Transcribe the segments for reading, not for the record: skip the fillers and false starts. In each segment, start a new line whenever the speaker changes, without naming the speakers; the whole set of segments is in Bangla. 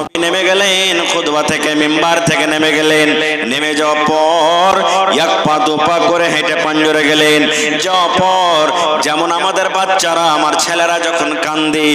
নবী নেমে গেলেন, খুতবা থেকে মিম্বার থেকে নেমে গেলেন। নেমে যাওয়ার পর এক পা দু পা করে হেঁটে পাঞ্জরে গেলেন। যাওয়ার পর যেমন আমাদের বাচ্চারা, আমার ছেলেরা যখন কান্দে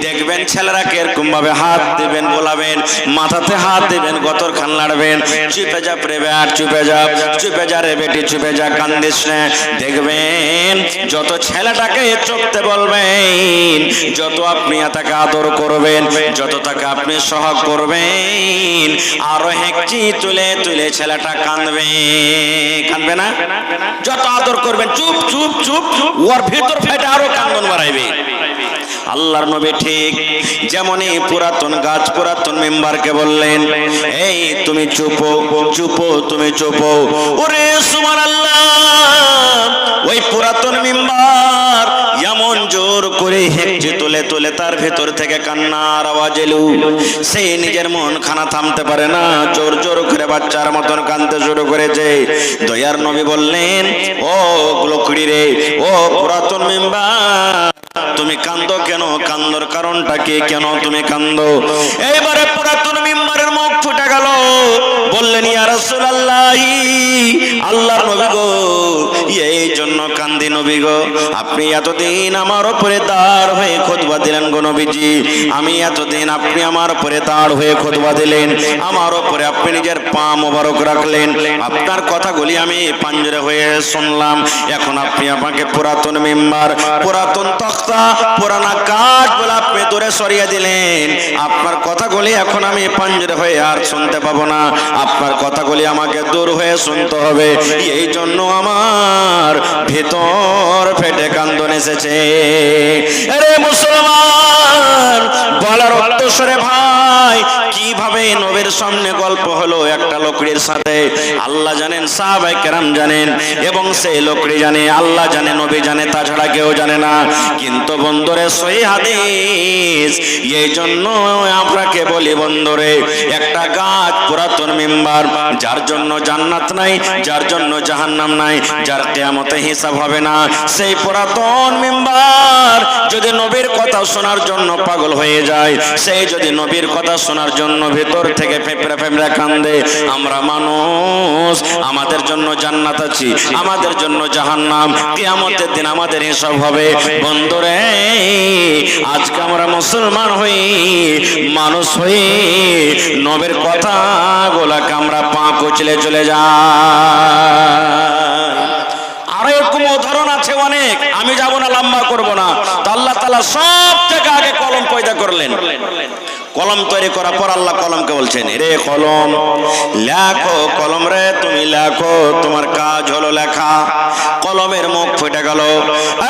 দেখবেন ছেলেরা কিরকম ভাবে হাত দিবেন, বোলাবেন, মাথাতে হাত দিবেন, গতর খান লাড়বেন, চুপে যা প্রে বেট, চুপে যা, চুপে যা রে বেটি, চুপে যা, কান্দিস না। দেখবেন যত ছেলেটাকে চুপতে বলবেন, যত আপনি তাকে আদর করবেন, যত তাকে আপনি সহাগ করবেন, আরো হেঁকচি তুলে তুলে ছেলেটা কাঁদবে। কাঁদবে না? যত আদর করবেন, চুপ চুপ চুপ, ওর ভিতর ফেটে আরো কান্দন বাড়াইবে। আল্লাহর নবী ঠিক যেমনই পুরাতন গাছ, পুরাতন মেম্বারকে বললেন, এই তুমি চুপো, চুপো, তুমি চুপো। ওরে সুবহানাল্লাহ, ওই পুরাতন মেম্বার এমন জোর করে হেঁচে তুলে তুলে তার ভেতর থেকে কান্নার আওয়াজ এলো। সে নিজের মন খানা থামতে পারে না, জোর জোর করে বাচ্চার মতন কাঁদতে শুরু করেছে। দয়ার নবী বললেন, ও লোকড়ি রে, ও পুরাতন মেম্বার, তুমি কান্দো কেন? কান্দোর কারণটা কি? কেন তুমি কান্দো? এইবারে পুরাতন মেম্বারের মুখ ফুটে গেল, বললেন, ইয়া রাসূলুল্লাহ, আল্লাহর নবী গো, এই জন্য কান্দি নবী গো, আপনি এতদিন আমার উপরে দাঁড় হয়ে খুতবা দিলেন গো নবীজি, আমি এতদিন আপনি আমার উপরে দাঁড় হয়ে খুতবা দিলেন, আমার উপরে আপনি নিজের পা মোবারক রাখলেন, আপনার কথাগুলি আমি পাঞ্জরে হয়ে শুনলাম। এখন আপনি আমাকে পুরাতন মেম্বার, পুরাতন তক্তা, পুরানা কাঠ বলে আপনি দূরে সরিয়ে দিলেন। আপনার কথাগুলি এখন আমি পাঞ্জরে হয়ে আর শুনতে পাবো না, আপনার কথাগুলি আমাকে দূর হয়ে শুনতে হবে। এই জন্য আমার ভেতর ফেটে কান্দন এসেছে। আরে মুসলমান, বলার উদ্দেশ্যে ভাই, কিভাবে নবীর সামনে গল্প হলো একটা লোকড়ির সাথে, আল্লাহ জানেন, সাহাবায়ে কেরাম জানেন, এবং সেই লোকড়ি জানে, আল্লাহ জানে, নবী জানে, তাছাড়া কেউ জানে না। কিন্তু বন্ধুরে সহিহ হাদিস, এই জন্য আপনাকে বলি বন্ধুরে, একটা গাছ, পুরাতন মেম্বার, যার জন্য জান্নাত নাই, যার জন্য জাহান্নাম নাই, যার কিয়ামতে হিসাব হবে না, সেই পুরাতন মেম্বার যদি নবীর কথা শোনার জন্য পাগল হয়ে যায়, সেই যদি নবীর কথা শোনার জন্য ভেতর থেকে ফেপড়ে ফেপড়ে কান্দে, আমরা মানুষ, আমাদের জন্য জান্নাত আছে, আমাদের জন্য জাহান্নাম, কিয়ামতের দিন আমাদের হিসাব হবে। বন্ধুরে, আজকে আমরা মুসলমান হই, মানুষ হই, নবীর কথা গোলাকে আমরা পা কুচলে চলে যাই। আরো এরকম উদাহরণ আছে অনেক, আমি যাব না, লম্বা করব না। তো আল্লাহ তাআলা সব থেকে আগে কলম পয়দা করলেন। কলম তৈরি করার পর আল্লাহ কলমকে বলছেন, রে কলম, লেখো, কলম রে তুমি লেখো, তোমার কাজ হলো লেখা। কলমের মুখ ফুটে গেল।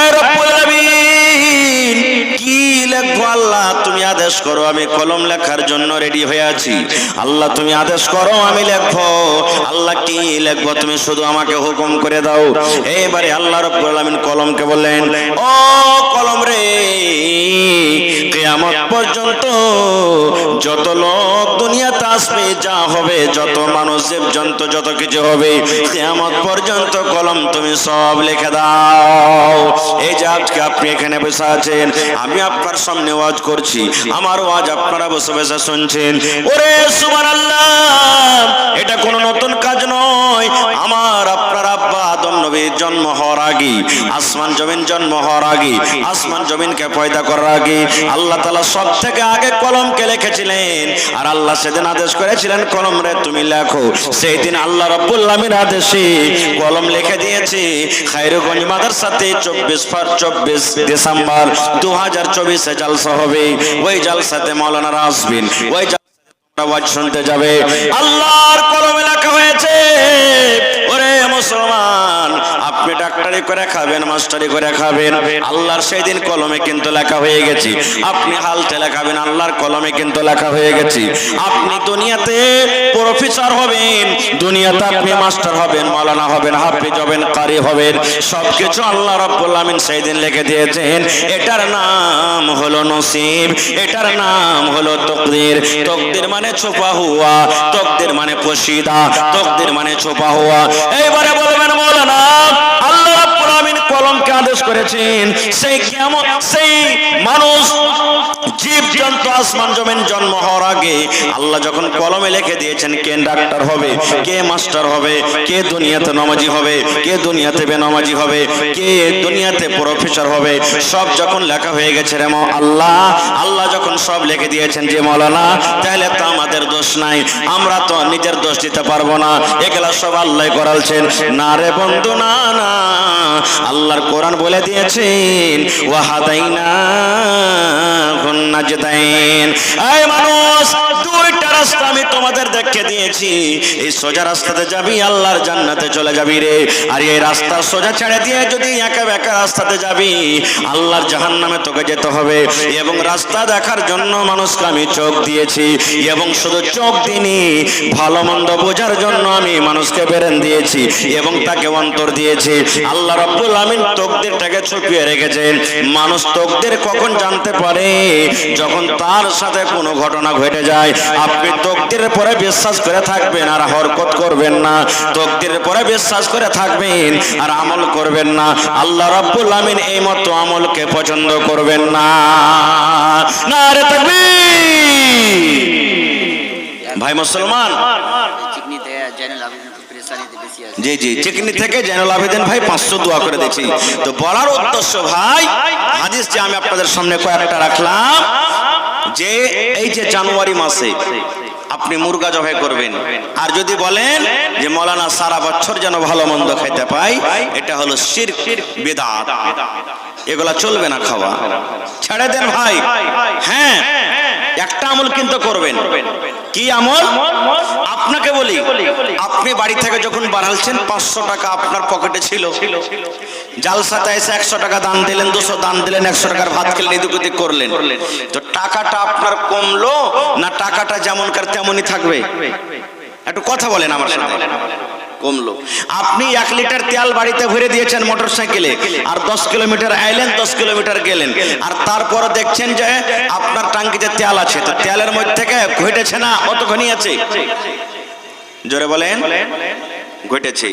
এ রব্বুল আলামিন, কি লিখবো আল্লাহ? তুমি আদেশ করো, আমি কলম লেখার জন্য রেডি হয়ে আছি। আল্লাহ তুমি আদেশ করো, আমি লিখবো। আল্লাহ কি লিখবো? তুমি শুধু আমাকে হুকুম করে দাও। এবারে আল্লাহ রব্বুল আলামিন কলমকে বললেন, ও কলম রে, কিয়ামত পর্যন্ত যত লোক দুনিয়াতে আসবে, যা হবে, যত মানুষ, জীবজন্তু, যত কিছু হবে, কিয়ামত পর্যন্ত কলম তুমি সব লিখে দাও। এই যে আজকে আপনি এখানে বসে আছেন, আমি আপনার সামনে ওয়াজ করছি, আমার ওয়াজ আপনারা বসে বসে শুনছেন। ওরে সুবহানাল্লাহ, এটা কোনো নতুন কাজ নয়। আমার আপনার আব্বা আদম নবীর জন্ম হওয়ার আগে, আসমান জমিন জন্ম হওয়ার আগে, আসমান জমিনকে পয়দা করার আগে আল্লাহ তাআলা সব থেকে আগে কলমকে লিখেছিলেন। আর আল্লাহ সেদিন আদেশ করেছিলেন, কলম রে তুমি লেখো। সেই দিন আল্লাহ রাব্বুল আলামিনের আদেশে কলম লিখে দিয়েছে। খায়রগঞ্জ মাদ্রাসাতে 24 ডিসেম্বর 2024 জালসা হবে। ওই জালসাতে মাওলানারা আসবেন, ওই ওয়াজ শুনতে যাবে। আল্লাহর কলমে লেখা হয়েছে, ওরে মুসলমান, আপনি ডাক্তারি করে খাবেন, মাস্টারি করে খাবেন, আল্লাহর সেই দিন কলমে কিন্তু লেখা হয়ে গেছে। আপনি হালতে লেখাবেন, আল্লাহর কলমে কিন্তু লেখা হয়ে গেছে। আপনি দুনিয়াতে প্রফেসর হবেন, দুনিয়াতে আপনি মাস্টার হবেন, মাওলানা হবেন, হাফেজ হবেন, কারি হবেন, সবকিছু আল্লাহ রাব্বুল আলামিন সেই দিন লিখে দিয়েছেন। এটার নাম হলো নসিব, এটার নাম হলো তকদির। তকদির মানে ছুপা হুয়া, তকদির মানে পোশিদা, তকদির মানে ছুপা হুয়া। এইবারে বলবেন, মাওলানা, আল্লাহ রাব্বুল আলামিন কলমকে আদেশ করেছেন। সেই কিয়ামত, সেই মানুষ, জীব জন্তু, আসমান জমিন জন্ম হওয়ার আগে আল্লাহ যখন কলমে লিখে দিয়েছেন কে ডাক্তার হবে, কে মাস্টার হবে, কে দুনিয়াতে নামাজি হবে, কে দুনিয়াতে বেনামাজি হবে, কে দুনিয়াতে প্রফেসর হবে, সব যখন লেখা হয়ে গেছে রে আল্লাহ যখন সব লিখে দিয়েছেন যে মাওলানা, তাহলে তো আমাদের দোষ নাই, আমরা তো নিজের দোষ দিতে পারবো না, এগুলা সব আল্লাহ করালছেন। না রে বন্ধু, না না, আল্লাহর কোরআন বলে দিয়েছেন ওয়াহাদাইনা নাজদাইন। এই মানুষ, দুইটা রাস্তা আমি তোমাদের দেখিয়ে দিয়েছি, এই সোজা রাস্তাতে যাবি আল্লাহর জান্নাতে চলে যাবি রে, আর এই রাস্তা সোজা ছেড়ে দিয়ে যদি একা বেকা রাস্তাতে যাবি আল্লাহর জাহান্নামে তোকে যেতে হবে। এবং রাস্তা দেখার জন্য মানুষকে আমি চোখ দিয়েছি, এবং শুধু চোখ দিইনি, ভালো মন্দ বোঝার জন্য আমি মানুষকে ব্রেন দিয়েছি এবং তাকে অন্তর দিয়েছি। আল্লাহ রাব্বুল আমিন তকদিরটাকে ছুপিয়ে রেখেছেন। মানুষ তকদির কখন জানতে পারে? যখন তার সাথে কোনো ঘটনা ঘটে যায়। আপনি তকদিরের পরে বিশ্বাস করে থাকবেন আর হরকত করবেন না, তকদিরের পরে বিশ্বাস করে থাকবেন আর আমল করবেন না, আল্লাহ রাব্বুল আমিন এই মতো আমলকে পছন্দ করবেন না। নারে তাকবীর। ভাই মুসলমান, জি জি, চিকনি থেকে জয়নুল আবেদিন ভাই 500 দোয়া করে দিয়েছি। তো বলার উদ্দেশ্য ভাই, হাদিস যে আমি আপনাদের সামনে কয়েকটা রাখলাম, যে এই যে জানুয়ারি মাসে আপনি মুরগা জবাই করবেন, আর যদি বলেন যে মাওলানা সারা বছর যেন ভালো মন্দ খাইতে পাই, এটা হলো শিরক বিদআত, এগুলা চলবে না, খাওয়া ছেড়ে দেন ভাই। হ্যাঁ, একটা আমল কিন্তু করবেন। কি আমল? আপনাকে বলি, আপনি বাড়ি থেকে যখন বাড়ালছেন 500 টাকা আপনার পকেটে ছিল, জালসাতে এসে 100 টাকা দান দিলেন, 200 দান দিলেন, 100 টাকার ভাত খেলেন, এদিক ওদিক করলেন, তো টাকাটা আপনার কমলো না টাকাটা যেমনকার তেমনই থাকবে? একটু কথা বলেন আমার সাথে। কমলো। আপনি 1 লিটার তেল বাড়িতে ভরে দিয়েছেন মোটরসাইকেলে, আর 10 কিলোমিটার আইলেন, 10 কিলোমিটার গেলেন, আর তারপর দেখছেন যে আপনার টাঙ্কিতে তেল আছে, তো তেলের মধ্যে থেকে ঘটেছে না কতখানি আছে? জোরে বলেন। ঘটেছে।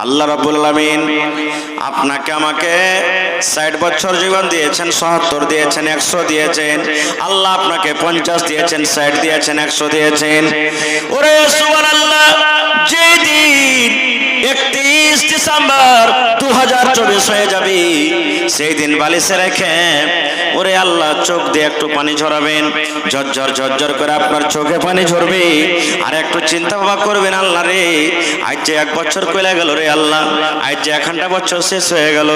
আল্লাহ রাব্বুল আলামিন আপনাকে আমাকে 60 বছর জীবন দিয়েছেন, 70 দিয়েছেন, 100 দিয়েছেন। আল্লাহ আপনাকে 50 দিয়েছেন, 60 দিয়েছেন, 100 দিয়েছেন। ওরে সুবহানাল্লাহ, যেদিন 31 ডিসেম্বর 2024 হয়ে যাবে, সেই দিন বালিশে রেখে ওরে আল্লাহ চোখ দিয়ে একটু পানি ঝরাবেন, ঝরঝর ঝরঝর করে আপনার চোখে পানি ঝরবে, আর একটু চিন্তা ভাবনা করবেন, আল্লাহ রে আজ যে 1 বছর কইলা গেল রে আল্লাহ, আজ যে 1 বছর শেষ হয়ে গেল,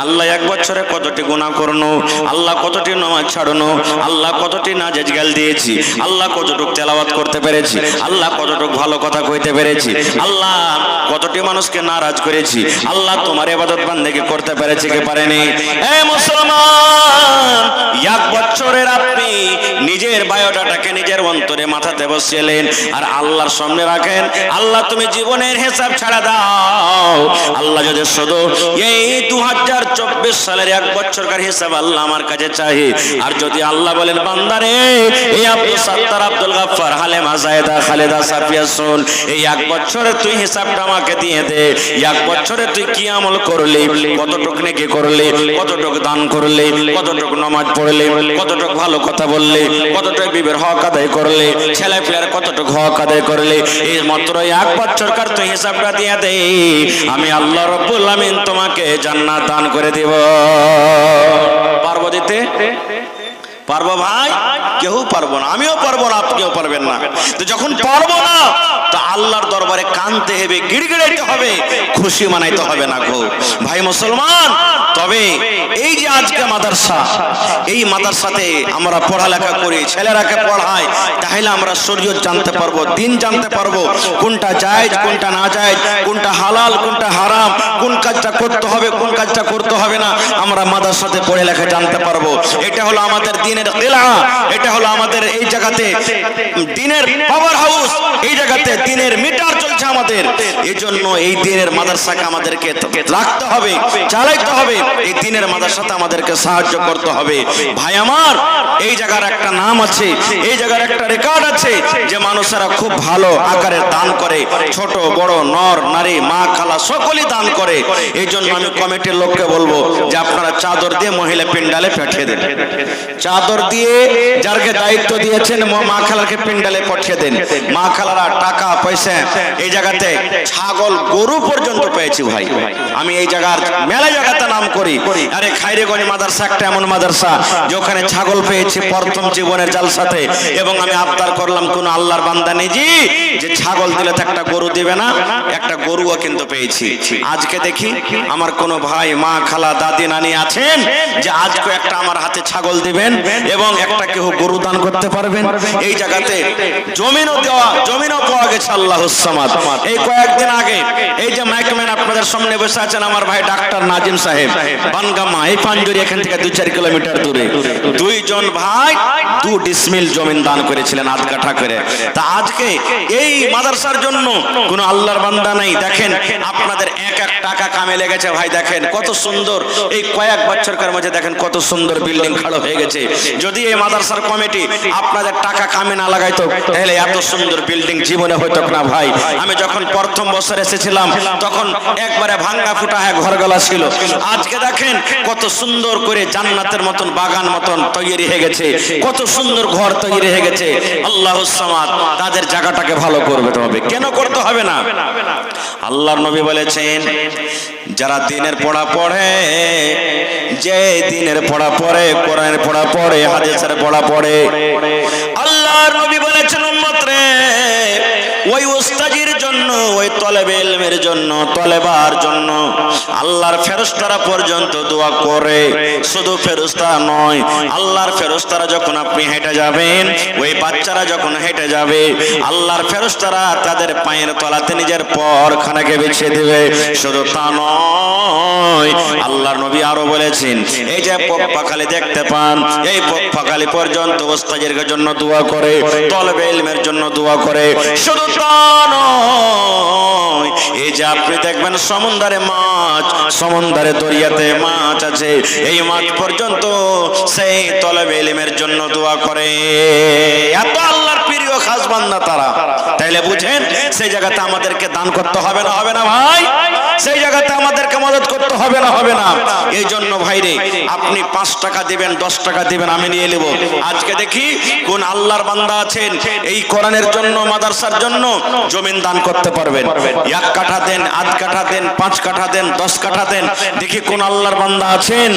আল্লাহ 1 বছরে কতটি গুনাহ করনো, আল্লাহ কতটি নামাজ ছাড়নো, আল্লাহ কতটি নাজায়েজ গাল দিয়েছি, আল্লাহ কতটুকু তেলাওয়াত করতে পেরেছি, আল্লাহ কতটুকু ভালো কথা কইতে পেরেছি, আল্লাহ কতটি মানুষকে নারাজ করেছি, আল্লাহ তোমার ইবাদত বান্দেগি করতে পেরেছি কি পারেনি? এ মুসলমান, 1 বছরের আপনি নিজের বায়োডাটাকে নিজের অন্তরে মাথাতে বসিয়েলেন, আর আল্লাহর সামনে রাখেন, আল্লাহ তুমি জীবনের হিসাব ছাড়া দাও, আল্লাহ যদি শুধু এই 2024 সালের 1 বছরকার হিসাব আল্লাহ আমার কাছে চাই, আর যদি আল্লাহ বলেন বান্দারে এই আব্দুল সাত্তার, আব্দুল গাফফার, হালেমা, জায়েদা, খালেদা, সাফিয়া শুন, এই 1 বছরে তুই হিসাবটা আমাকে দিয়ে দে, 1 বছরে তুই কি আমল করলি, কতটুকু নেকি করলি, কতটুকু দান করলি, কতটুকু নামাজ পড়লি, কতটুকু ভালো কথা বললি, কতটুকু বিবের হক আদায় করলি, ছেলে পেলের কতটুকু হক আদায় করলি, এই মাত্র 1 বছরকার তুই হিসাবটা দিয়ে দে, আমি আল্লাহ রাব্বুল আমিন তোমাকে জান্নাত দান করে দেব। পারবো দিতে? পারবো ভাই? কেউ পারবো না, আমিও পারবো না, আপনিও পারবেন না। তো যখন পারবো না, তো আল্লাহর দরবারে কানতে হবে, গিড়গিড়াইতে হবে, খুশি মানাইতে হবে না গো ভাই মুসলমান। তবে এই যে আজকে মাদ্রাসা, এই মাদ্রাসাতে আমরা পড়ালেখা করি, ছেলেরাকে পড়াই, তাহলে আমরা শরীয়ত জানতে পারবো, দিন জানতে পারবো, কোনটা জায়েজ কোনটা না জায়েজ, কোনটা হালাল কোনটা হারাম, কোন কাজটা করতে হবে কোন কাজটা করতে হবে না, আমরা মাদ্রাসাতে পড়ালেখা জানতে পারবো। এটা হলো আমাদের দিনের কিলা, এটা হলো আমাদের এই জায়গাতে দিনের পাওয়ার হাউস, এই জায়গাতে দিনের দিনের মিটার চলছে আমাদের। এই জন্য এই দিনের মাদ্রাসাকে আমাদেরকে রাখতে হবে, চালাইতে হবে। এই দিনের মাদ্রাসাতে আমাদেরকে সাহায্য করতে হবে। ভাই আমার, এই জায়গার একটা নাম আছে, এই জায়গার একটা রেকর্ড আছে যে মানুষেরা খুব ভালো আকারে দান করে, ছোট বড় নর নারী মা খালা সকলেই দান করে। এই জন্য আমি কমিটির লোককে বলবো যে আপনারা চাদর দিয়ে মহিলা পিন্ডালে পাঠিয়ে দেন, চাদর দিয়ে যারকে দায়িত্ব দিয়েছেন মা খালাকে পিন্ডালে পাঠিয়ে দেন। মা খালারা টাকা পয়সা এই জায়গাতে ছাগল গরু পর্যন্ত পেয়েছি ভাই। আমি এই জায়গার মেলা জায়গাতে নাম করি, আরে খাইরেগঞ্জ মাদ্রাসা একটা এমন মাদ্রাসা যে ওখানে ছাগল পেয়েছি প্রথম জীবনের জালসাতে। এবং আমি আবদার করলাম কোন আল্লাহর বান্দা নেজি যে ছাগল দিলে তো একটা গরু দিবে না, একটা গরুও কিন্তু পেয়েছি। আজকে দেখি আমার কোন ভাই মা খালা দাদি নানি আছেন যে আজকে একটা আমার হাতে ছাগল দিবেন এবং একটা কেউ গরু দান করতে পারবেন। এই জায়গাতে জমিনও দেওয়া, জমিনও পাওয়া গেছে আল্লাহুস সামাদ। এই কয়েকদিন আগে এই যে মাইকম্যান আপনাদের সামনে বসে আছেন আমার ভাই ডাক্তার নাজিম সাহেব, বানগামা এই পাঞ্জুরি এখান থেকে 2-4 কিলোমিটার দূরে, দুইজন ভাই 2 ডিসমিল জমিন দান করেছিলেন আধ কাঠা করে। তা আজকে এই মাদ্রাসার জন্য কোন আল্লাহর বান্দা নাই, দেখেন আপনাদের এক এক টাকা কামে লেগেছে ভাই। দেখেন কত সুন্দর এই কয়েক বছরকার মধ্যে দেখেন কত সুন্দর বিল্ডিং খাড়া হয়ে গেছে। যদি এই মাদ্রাসার কমিটি আপনাদের টাকা কামে না লাগাইতো তাহলে এত সুন্দর বিল্ডিং জীবনে হইতো না ভাই। আমি যখন প্রথম বছর এসেছিলাম তখন একবারে ভাঙ্গা ফুটা হয়ে ঘরগলা ছিল। আজকে দেখেন কত সুন্দর করে জান্নাতের মতন বাগান মতন তৈরি হয়ে গেছে, কত সুন্দর ঘর তৈরি হয়ে গেছে। আল্লাহুস সামাদ তাদের জায়গাটাকে ভালো করতে হবে। কেন করতে হবে না? আল্লাহর নবী বলেছেন যারা দিনের পড়া পড়ে, যে দিনের পড়া পড়ে, কোরআনের পড়া পড়ে, হাদিসের পড়া পড়ে, আল্লাহর নবী বলেছেন উম্মত রে ওই উস্তাজির জন্য, ওই তলেবে ইলমের জন্য, তলেবার জন্য আল্লাহর ফেরেশতারা পর্যন্ত দোয়া করে। শুধু ফেরেশতারা নয়, আল্লাহর ফেরেশতারা যখন আপনি হেঁটে যাবেন, ওই বাচ্চারা যখন হেঁটে যাবে, আল্লাহর ফেরেশতারা তাদের পায়ের তলাতে নিজের পরখানাকে বিছিয়ে দেবে। শুধু তা নয়, আল্লাহর নবী আরো বলেছেন এই যে পক্কাখালি দেখতে পান, এই পক্কাখালি পর্যন্ত উস্তাজির জন্য দোয়া করে, তলেবে ইলমের জন্য দোয়া করে। শুধু তা নয়, এই যে আপনি দেখবেন সমুদ্রে মাছ, সমুদ্রে দরিয়াতে মাছ আছে, এই মাছ পর্যন্ত সেই তলেবে ইলমের জন্য দোয়া করে। এত আল্লাহর প্রিয় খাস বান্দা তারা। তাইলে বুঝেন সেই জায়গাতে আমাদেরকে দান করতে হবে না, হবে না ভাই? সেই জায়গাতে আমাদেরকে মদত করতে হবে না, হবে না? এই জন্য ভাইরে আপনি 5 টাকা দিবেন, 10 টাকা দিবেন, আমি নিয়ে নেব। আজকে দেখি কোন আল্লাহর বান্দা আছেন এই কোরআনের জন্য, মাদ্রাসার জন্য জমিন দান করতে পারবেন। 1 কাঠা দেন, আধ কাঠা দেন, 5 কাঠা দেন, 10 কাঠা দেন, দেখি কোন আল্লাহর বান্দা আছেন।